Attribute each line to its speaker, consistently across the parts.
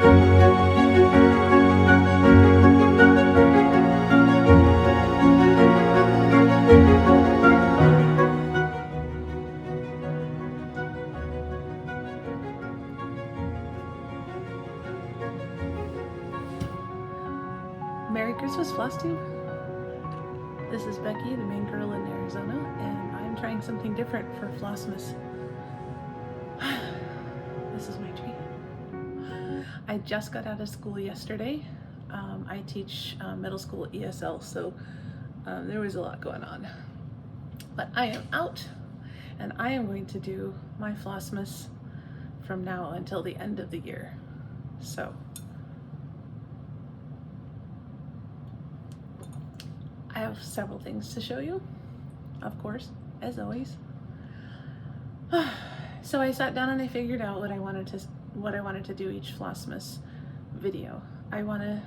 Speaker 1: Merry Christmas, FlossTube. This is Becky, the main girl in Arizona, and I'm trying something different for Flossmas. This is my tree. I just got out of school yesterday. I teach middle school ESL, so there was a lot going on. But I am out, and I am going to do my Flossmas from now until the end of the year. So I have several things to show you, of course, as always. So I sat down and I figured out what I wanted to do each Flossmas video. I want to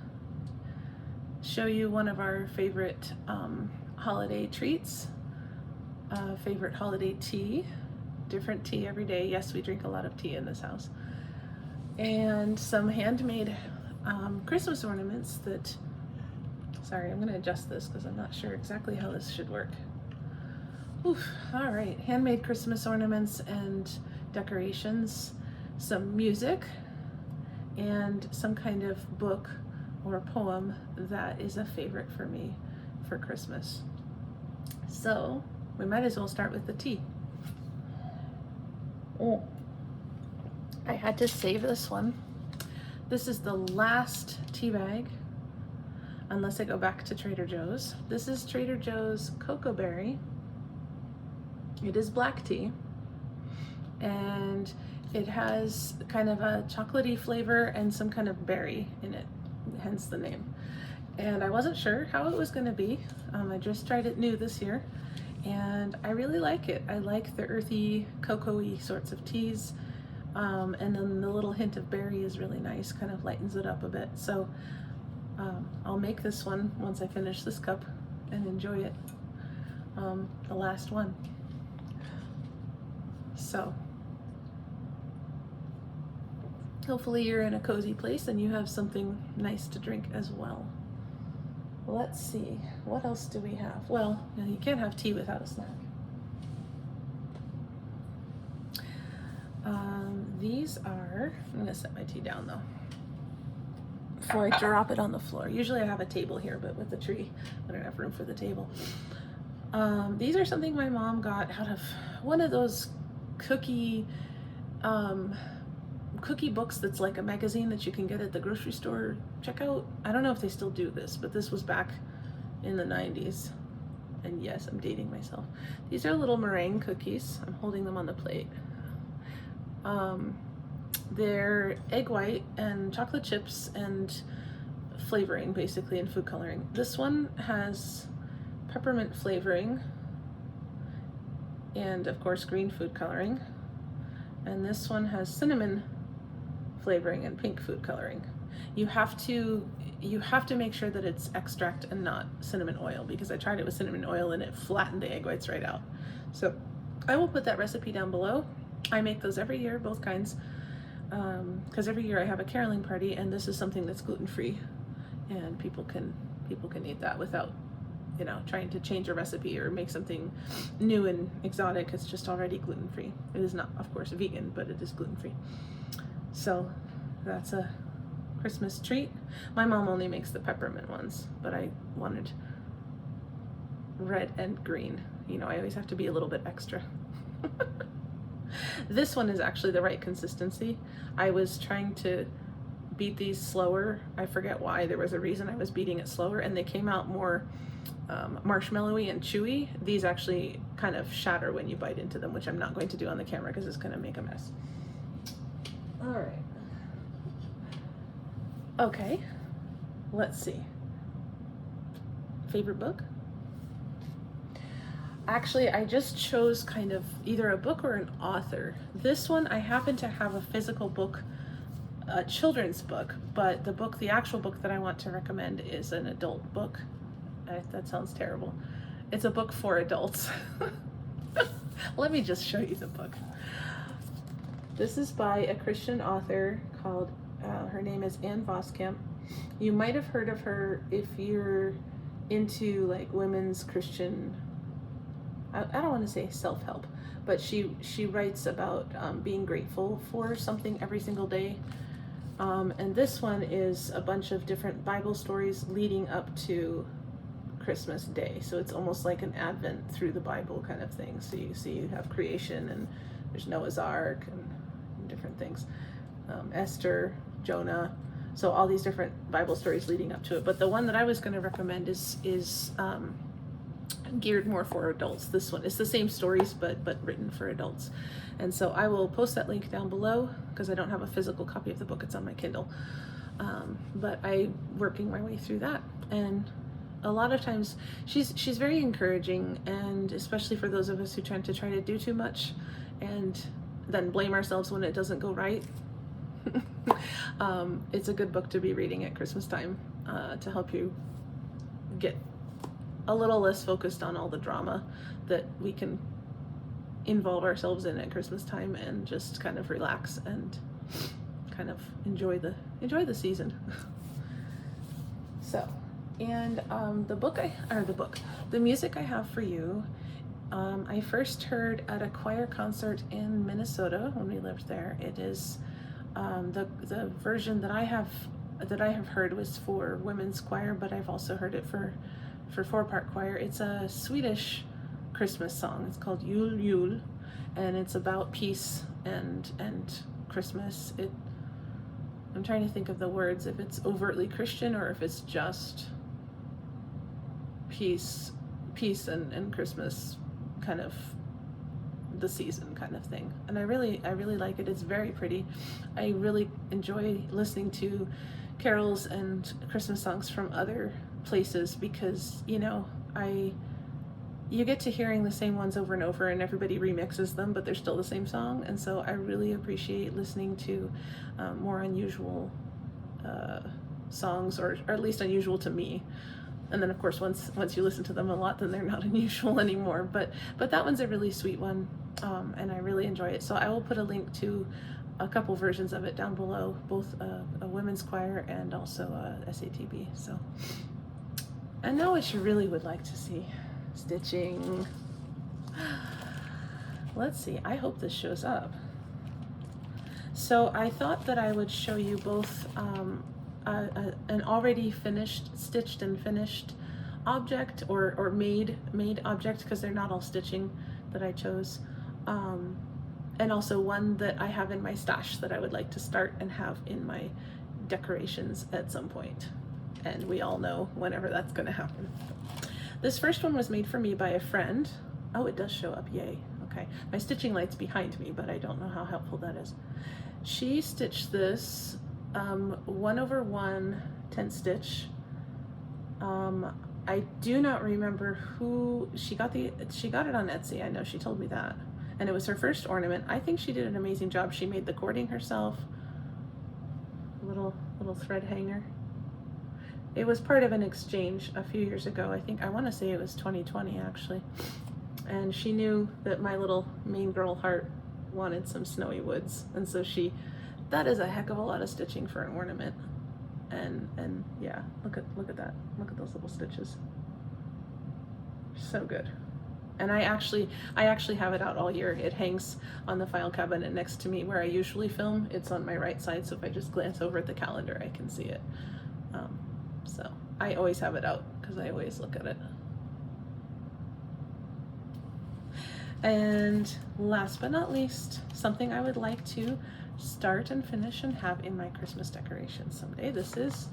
Speaker 1: show you one of our favorite holiday treats, favorite holiday tea, different tea every day. Yes, we drink a lot of tea in this house. And some handmade Christmas ornaments that, sorry, I'm going to adjust this because I'm not sure exactly how this should work. Oof, all right, handmade Christmas ornaments and decorations, some music, and some kind of book or poem that is a favorite for me for Christmas. So we might as well start with the tea. I had to save this one. This is the last tea bag, unless I go back to Trader Joe's. This is Trader Joe's Cocoa Berry. It is black tea, and it has kind of a chocolatey flavor and some kind of berry in it, hence the name. And I wasn't sure how it was going to be. I just tried it new this year, and I really like it. I like the earthy, cocoa-y sorts of teas, and then the little hint of berry is really nice, kind of lightens it up a bit. So I'll make this one once I finish this cup and enjoy it, the last one. So hopefully you're in a cozy place and you have something nice to drink as well. Let's see, what else do we have? Well, you can't have tea without a snack. These are, I'm gonna set my tea down though, before I drop it on the floor. Usually I have a table here, but with the tree, I don't have room for the table. These are something my mom got out of one of those cookie books that's like a magazine that you can get at the grocery store checkout. I don't know if they still do this, but this was back in the 90s. And yes, I'm dating myself. These are little meringue cookies. I'm holding them on the plate. They're egg white and chocolate chips and flavoring, basically, and food coloring. This one has peppermint flavoring and, of course, green food coloring. And this one has cinnamon flavoring and pink food coloring. You have to make sure that it's extract and not cinnamon oil, because I tried it with cinnamon oil and it flattened the egg whites right out. So I will put that recipe down below. I make those every year, both kinds, because every year I have a caroling party, and this is something that's gluten-free, and people can eat that without, trying to change a recipe or make something new and exotic. It's just already gluten-free. It is not, of course, vegan, but it is gluten-free. So that's a Christmas treat. My mom only makes the peppermint ones, but I wanted red and green. I always have to be a little bit extra. This one is actually the right consistency. I was trying to beat these slower. I forget why. There was a reason I was beating it slower, and they came out more marshmallowy and chewy. These actually kind of shatter when you bite into them, which I'm not going to do on the camera because it's going to make a mess. All right. Okay, let's see. Favorite book? Actually, I just chose kind of either a book or an author. This one, I happen to have a physical book, a children's book, but the actual book that I want to recommend is an adult book. That sounds terrible. It's a book for adults. Let me just show you the book. This is by a Christian author called Her name is Ann Voskamp. You might have heard of her if you're into like women's Christian, I don't want to say self-help, but she writes about being grateful for something every single day. And this one is a bunch of different Bible stories leading up to Christmas Day. So it's almost like an Advent through the Bible kind of thing. So you have creation, and there's Noah's Ark and different things. Esther, Jonah. So all these different Bible stories leading up to it. But the one that I was going to recommend is geared more for adults. This one, it's the same stories, but written for adults. And so I will post that link down below because I don't have a physical copy of the book. It's on my Kindle. But I'm working my way through that. And a lot of times she's very encouraging, and especially for those of us who tend to try to do too much and then blame ourselves when it doesn't go right. It's a good book to be reading at Christmas time to help you get a little less focused on all the drama that we can involve ourselves in at Christmas time, and just kind of relax and kind of enjoy the season. So, and the music I have for you, I first heard at a choir concert in Minnesota when we lived there. It is the version that I have heard was for women's choir, but I've also heard it for 4-part choir. It's a Swedish Christmas song. It's called Jul Jul, and it's about peace and Christmas. I'm trying to think of the words, if it's overtly Christian or if it's just peace and Christmas, kind of the season kind of thing. And I really like it. It's very pretty. I really enjoy listening to carols and Christmas songs from other places because, you get to hearing the same ones over and over, and everybody remixes them, but they're still the same song. And so I really appreciate listening to more unusual songs, or at least unusual to me. And then of course once you listen to them a lot, then they're not unusual anymore. But that one's a really sweet one, and I really enjoy it. So I will put a link to a couple versions of it down below, both a women's choir and also SATB. So, and now what you really would like to see, stitching. Let's see, I hope this shows up. So I thought that I would show you both an already stitched and finished object, or made object, because they're not all stitching that I chose, and also one that I have in my stash that I would like to start and have in my decorations at some point. And we all know whenever that's going to happen. This first one was made for me by a friend. Oh, it does show up, yay. Okay, my stitching light's behind me, but I don't know how helpful that is. She stitched this 1/1 10 stitch. I do not remember who she got it on Etsy. I know she told me that, and it was her first ornament. I think she did an amazing job. She made the cording herself, little thread hanger. It was part of an exchange a few years ago. I want to say it was 2020 actually, and she knew that my little mean girl heart wanted some snowy woods, and so that is a heck of a lot of stitching for an ornament. And yeah, look at that. Look at those little stitches. So good. And I actually have it out all year. It hangs on the file cabinet next to me where I usually film. It's on my right side, so if I just glance over at the calendar, I can see it. So I always have it out because I always look at it. And last but not least, something I would like to start and finish and have in my Christmas decorations someday. This is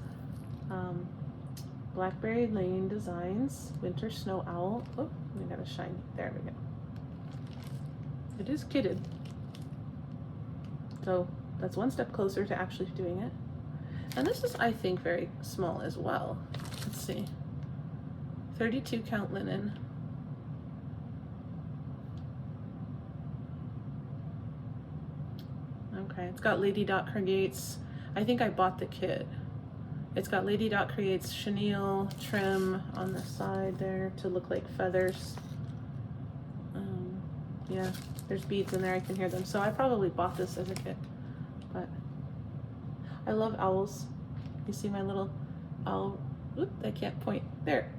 Speaker 1: Blackberry Lane Designs Winter Snow Owl. Oh, we got a shiny. There we go. It is kitted. So that's one step closer to actually doing it. And this is, I think, very small as well. Let's see. 32 count linen. Okay, it's got Lady Dot Creates. I think I bought the kit. It's got Lady Dot Creates chenille trim on the side there to look like feathers. Yeah, there's beads in there, I can hear them. So I probably bought this as a kit, but I love owls. You see my little owl? Oop, I can't point. There.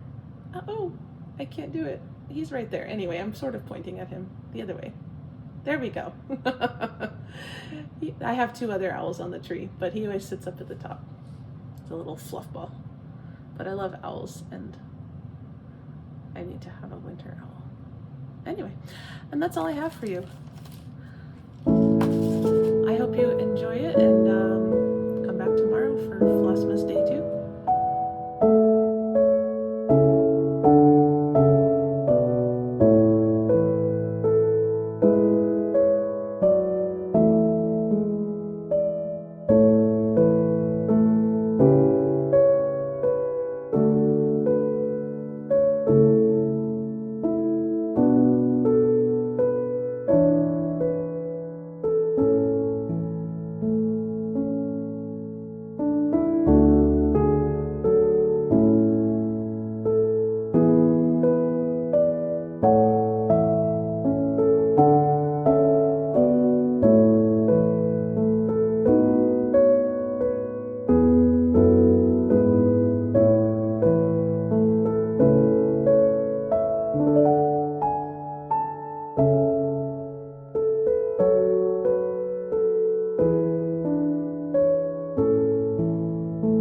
Speaker 1: Oh, I can't do it. He's right there. Anyway, I'm sort of pointing at him the other way. There we go. I have two other owls on the tree, but he always sits up at the top. It's a little fluff ball. But I love owls, and I need to have a winter owl. Anyway, and that's all I have for you. I hope you enjoy it, and